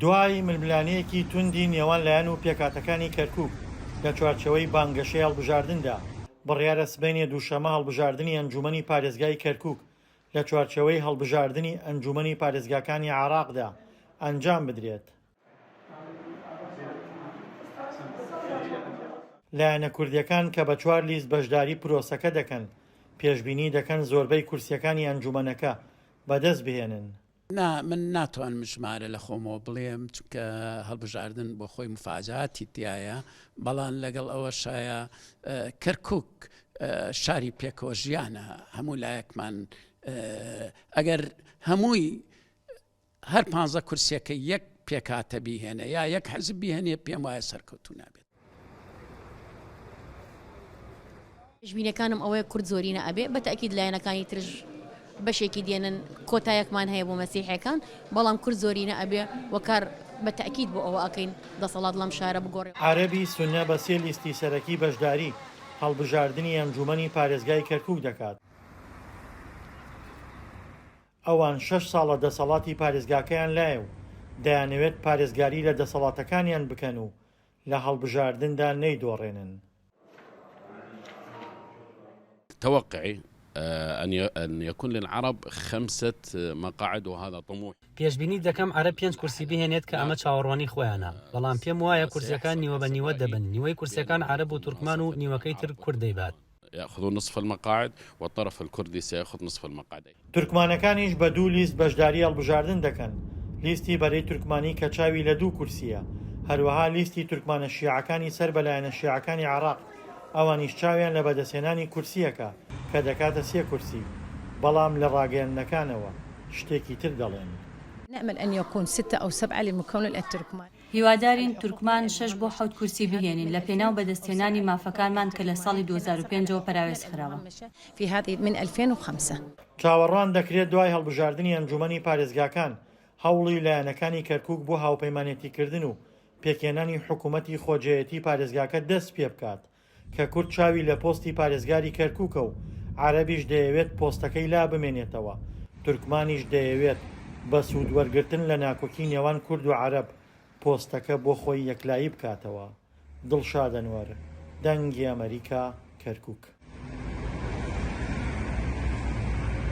دوای ململانەیەکی توندی نێوان لایەن و پێکاتەکانی کەرکووک لە چوارچەوەی بانگەشەی هەڵبژاردندا بڕیارە سبەینێ دووشەمە هەڵبژاردننی ئەنجومەنی پارێزگای کەرکووک لە چوارچەوەی هەڵبژاردننی ئەنجومەنی پارێزگاکانی عێراقدا ئەنجام بدرێت. لایەنە کوردیەکان کە بە 4 لیست بەشداری پرۆسەکە دەکەن پێشبینی دەکەن زۆربەی کورسیەکانی ئەنجومەنەکە بەدەست بهێنن. من ناتوانم ژمارە لە خۆمەوە بڵێم چونکە هەڵبژاردن بۆ خۆی مفاجعاتی تایە، بەڵام لەگەڵ ئەوە شایە کەرکووک شاری پێکەوە ژیانە هەموو لایەکمان ئەگەر هەمووی هەر 15 کورسیەکە یەک پێکاتە بیهێنە یا یەک حەزب بیهێنێ پێم وایە سەرکەوتوو نابێت. پێشبینیەکانم ئەوەیە کورد زۆرینە ئەبێ بە تەکید لایەنەکانی ترش بەشێکی دێنن کۆتایەکمان هەیە بۆ مەسیحەکان، بەڵام کورد زۆرینە ئەبێ وەکار بە تەکید بۆ ئەوە ئەکەین دەسەڵات لەم شارە بگۆڕێ. عەرەبی سوننە بە 3 لیستی سەرەکی بەشداری هەڵبژاردننی ئەنجومەنی پارێزگای کەرکووک دەکات. ئەوان 6 ساڵە دەسەڵاتی پارێزگاکەیان لایە و دەیانەوێت پارێزگاری لە دەسەڵاتەکانیان بکەن و لە هەڵبژاردندا نەیدۆڕێنن. توقعي أن يكون للعرب 5 مقاعد وهذا طموح. پێشبینی دەکەم عەرەب 5 کورسی بهێنێت کە ئەمە چاوەڕوانی خۆیانە، بەڵام پێم وایە کورسیەکان نیوە بە نیوە دەبن، نیوەی کورسیەکان عەرەب و تورکمان و نیوەکەی تر کورد دەیبات. يأخذون نصف المقاعد والطرف الكردي سيأخذ نصف المقاعدين. تورکمانەکانیش بە 2 لیست بەشداری هەڵبژاردن دەکەن، لیستی بەرەی تورکمانی کە چاوی لە 2 کورسیە، هەروەها لیستی تورکمانە شیعەکانی سەر بەلایەنە شیعەکانی عێراق ئەوانیش چاویان لە بەدەستهێنانی کورسیەکە کە دەکاتە 3 کورسی، بەڵام لە ڕاگەیاندنەکانەوە شتێکی تر دەڵێن. نأمل أن يكون 6 أو 7 للمكون التركماني. هیوادارین تورکمان 6 بۆ 7 کورسی بهێنین لە پێناو بەدەستهێنانی مافەکانمان کە لە ساڵی 2005ەوە پەراوێز خراوە. في هذه من 2005. چاوەڕوان دەکرێت دوای هەڵبژاردننی ئەنجومەنی پارێزگاکان هەوڵی لایەنەکانی کەرکووک بۆ هاوپەیمانێتیکردن و پێکێنانی حکوومەتی خۆجێیەتی پارێزگاکە دەست پێ بکات کە کورد چاوی لە پۆستی پارێزگاری کەرکووکە و عەرەبیش دەیەوێت پۆستەکەی لا بمێنێتەوە، تورکمانیش دەیەوێت بە سوودوەرگرتن لە ناکۆکی نێوان کورد و عەرەب پۆستەکە بۆ خۆی یەکلایی بکاتەوە. دڵشاد ئەنوەر، دەنگی ئەمریکا، کەرکووک.